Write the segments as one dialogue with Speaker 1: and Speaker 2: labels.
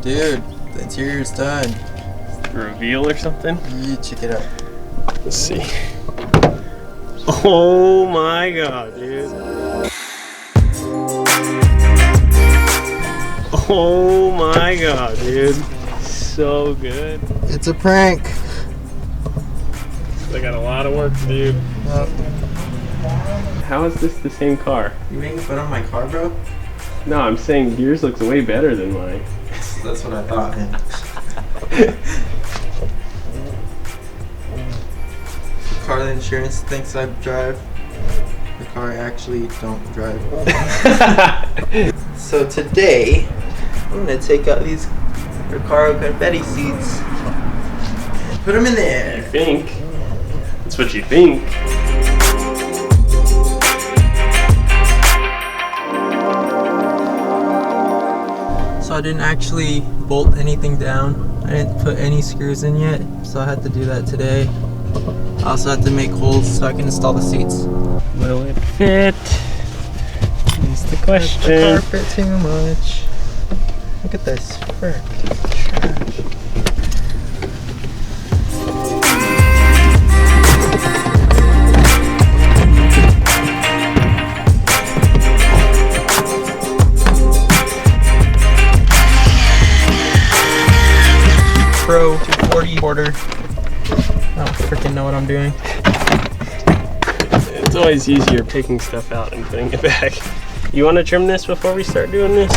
Speaker 1: Dude, the interior's done.
Speaker 2: Reveal or something?
Speaker 1: You check it out.
Speaker 2: Let's see. Oh my god, dude. Oh my god, dude. So good.
Speaker 1: It's a prank.
Speaker 2: I got a lot of work to do. How is this the same car?
Speaker 1: You making fun of my car, bro?
Speaker 2: No, I'm saying yours looks way better than mine.
Speaker 1: That's what I thought, man. The car the insurance thinks I drive. The car I actually don't drive. So today, I'm gonna take out these Recaro confetti seats. Put them in there.
Speaker 2: You think? That's what you think.
Speaker 1: So I didn't actually bolt anything down. I didn't put any screws in yet, so I had to do that today. I also had to make holes so I can install the seats.
Speaker 2: Will it fit? Is the question.
Speaker 1: The carpet too much. Look at this. Frick. Trash. Pro 240 quarter. I don't freaking know what I'm doing.
Speaker 2: It's always easier picking stuff out and putting it back. You want to trim this before we start doing this?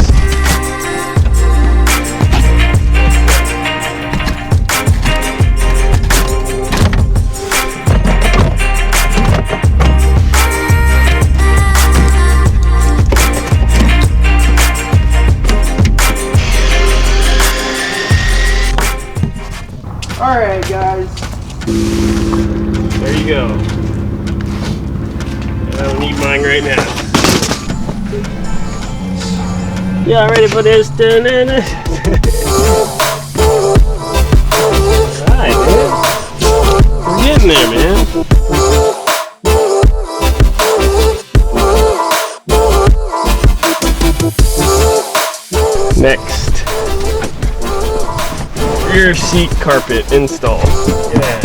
Speaker 1: Alright, guys.
Speaker 2: There you go. I don't need mine right now. Yeah, ready for this? Alright, man. We're getting there, man. Next. Rear seat carpet install. Yeah.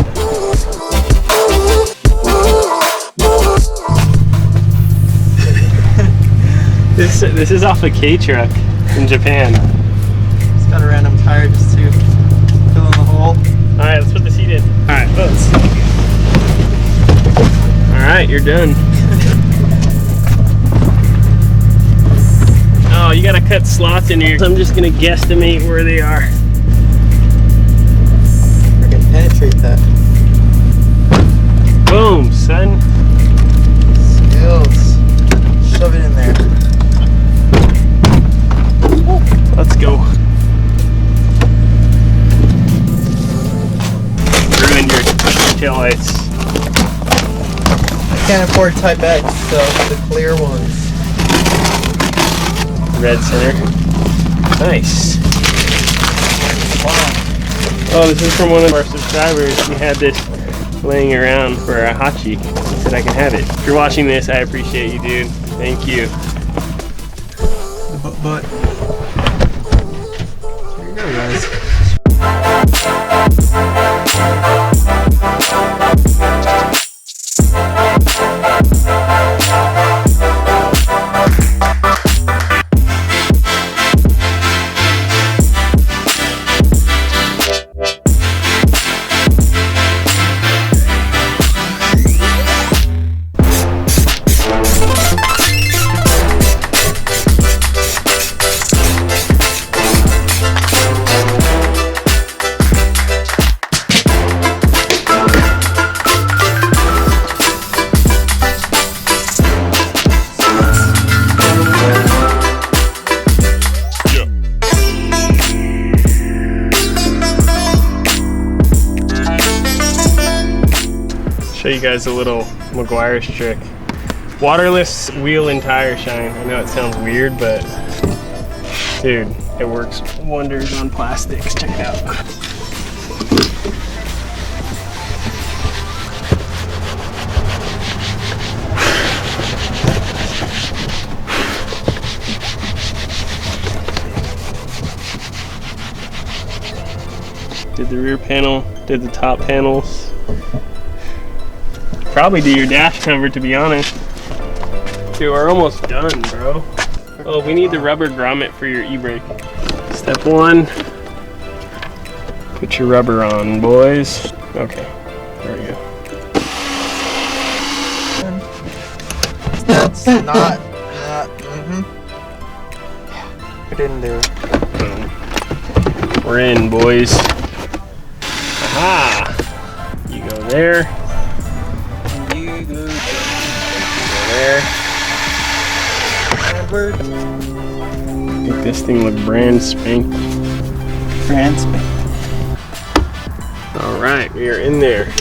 Speaker 2: This is off a K-truck in Japan.
Speaker 1: Just got a random tire just to fill in the hole.
Speaker 2: Alright, let's put the seat in. Alright, let's. Alright, you're done. Oh, you gotta cut slots in here. I'm just gonna guesstimate where they are.
Speaker 1: Freaking penetrate that.
Speaker 2: Boom, son.
Speaker 1: Skills. Shove it in there.
Speaker 2: Let's go. Ruined your taillights.
Speaker 1: I can't afford Type X, so the clear ones.
Speaker 2: Red center. Nice.
Speaker 1: Wow.
Speaker 2: Oh, this is from one of our subscribers. He had this laying around for a Hachi. He said I can have it. If you're watching this, I appreciate you, dude. Thank you.
Speaker 1: But here you go, guys.
Speaker 2: Show you guys a little McGuire's trick. Waterless wheel and tire shine. I know it sounds weird, but dude, it works wonders on plastics. Check it out. Did the rear panel, did the top panels. Probably do your dash cover, to be honest. Dude, we're almost done, bro. Oh, we need the rubber grommet for your e-brake. Step 1. Put your rubber on, boys. Okay, there we go.
Speaker 1: That's not Put it in there.
Speaker 2: Boom. We're in, boys. Aha! You go there.
Speaker 1: You go
Speaker 2: There. Make this thing look brand spanking.
Speaker 1: brand spanking.
Speaker 2: All right, we are in there.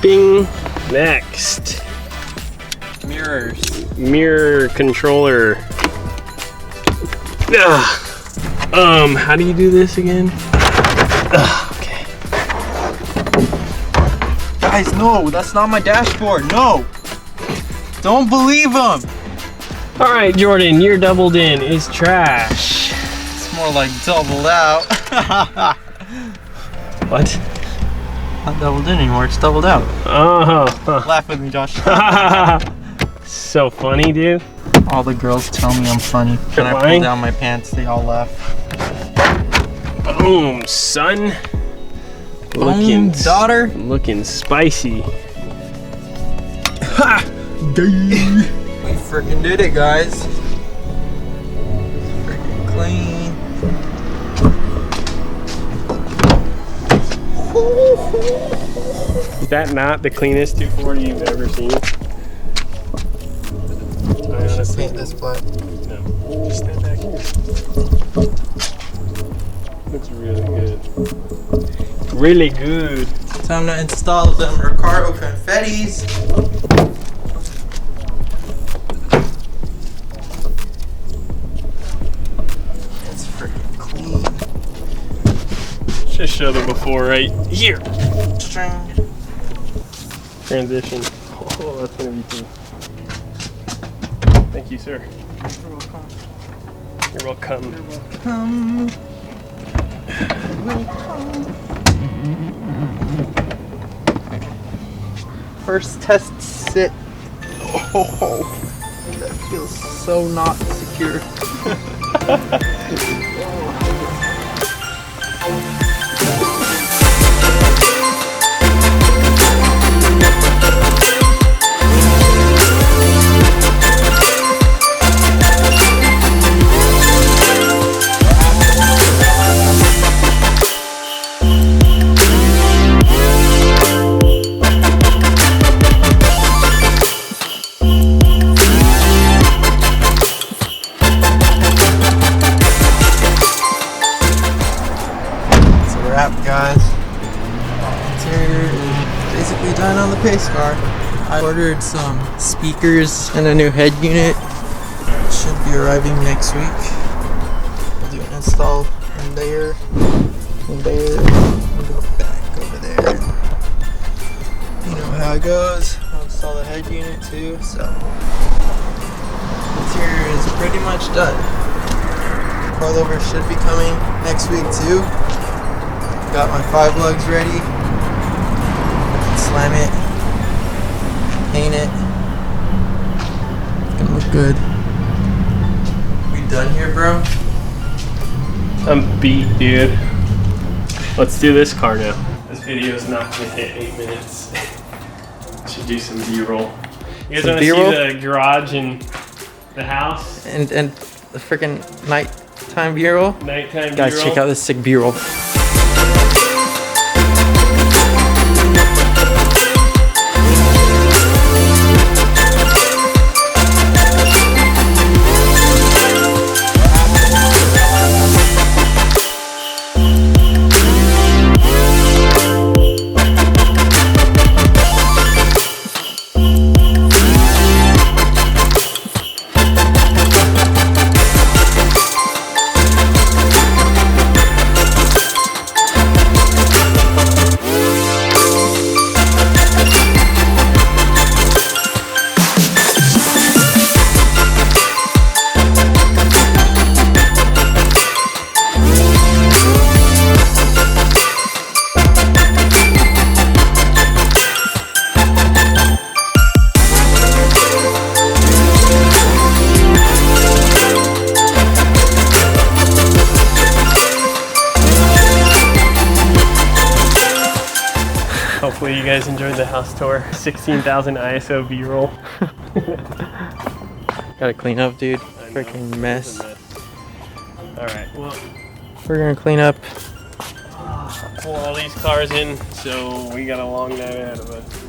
Speaker 2: Bing. Next.
Speaker 1: Mirrors.
Speaker 2: Mirror controller. Ugh. How do you do this again? Ugh, okay.
Speaker 1: Guys, no, that's not my dashboard. No. Don't believe him.
Speaker 2: All right, Jordan, your doubled in is trash.
Speaker 1: It's more like doubled out.
Speaker 2: What?
Speaker 1: Not doubled in anymore, it's doubled out.
Speaker 2: Oh.
Speaker 1: Laugh with me, Josh.
Speaker 2: So funny, dude.
Speaker 1: All the girls tell me I'm funny. When I pull down my pants, they all laugh.
Speaker 2: Boom, son.
Speaker 1: Boom, daughter.
Speaker 2: Looking spicy.
Speaker 1: Ha! We freaking did it, guys. Freaking clean.
Speaker 2: Is that not the cleanest 240 you've ever seen?
Speaker 1: I should paint this black.
Speaker 2: No, just stand back here. Looks really good. Really good.
Speaker 1: Time to install them Ricardo confettis. It's freaking clean.
Speaker 2: Just show the before right here.
Speaker 1: String.
Speaker 2: Transition. Oh, that's gonna be cool. Thank you, sir.
Speaker 1: You're welcome.
Speaker 2: You're welcome.
Speaker 1: First test sit. Oh, that feels so not secure. Guys, interior is basically done on the PaceCar. I ordered some speakers and a new head unit. Should be arriving next week. We'll do an install in there, and go back over there. You know how it goes. I'll install the head unit too. So interior is pretty much done. Coilover should be coming next week too. Got my 5 lugs ready. Slam it. Paint it. It's gonna look good. We done here, bro?
Speaker 2: I'm beat, dude. Let's do this car now. This video is not gonna hit 8 minutes. Should do some B-roll. You guys want to see the garage and the house?
Speaker 1: And the freaking nighttime B-roll?
Speaker 2: Nighttime
Speaker 1: Guys,
Speaker 2: B-roll?
Speaker 1: check out this sick B-roll.
Speaker 2: Hopefully you guys enjoyed the house tour. 16,000 ISO B-roll.
Speaker 1: Gotta clean up, dude. Freaking mess.
Speaker 2: Alright, well,
Speaker 1: We're gonna clean up.
Speaker 2: pull all these cars in, so we got a long night ahead of us.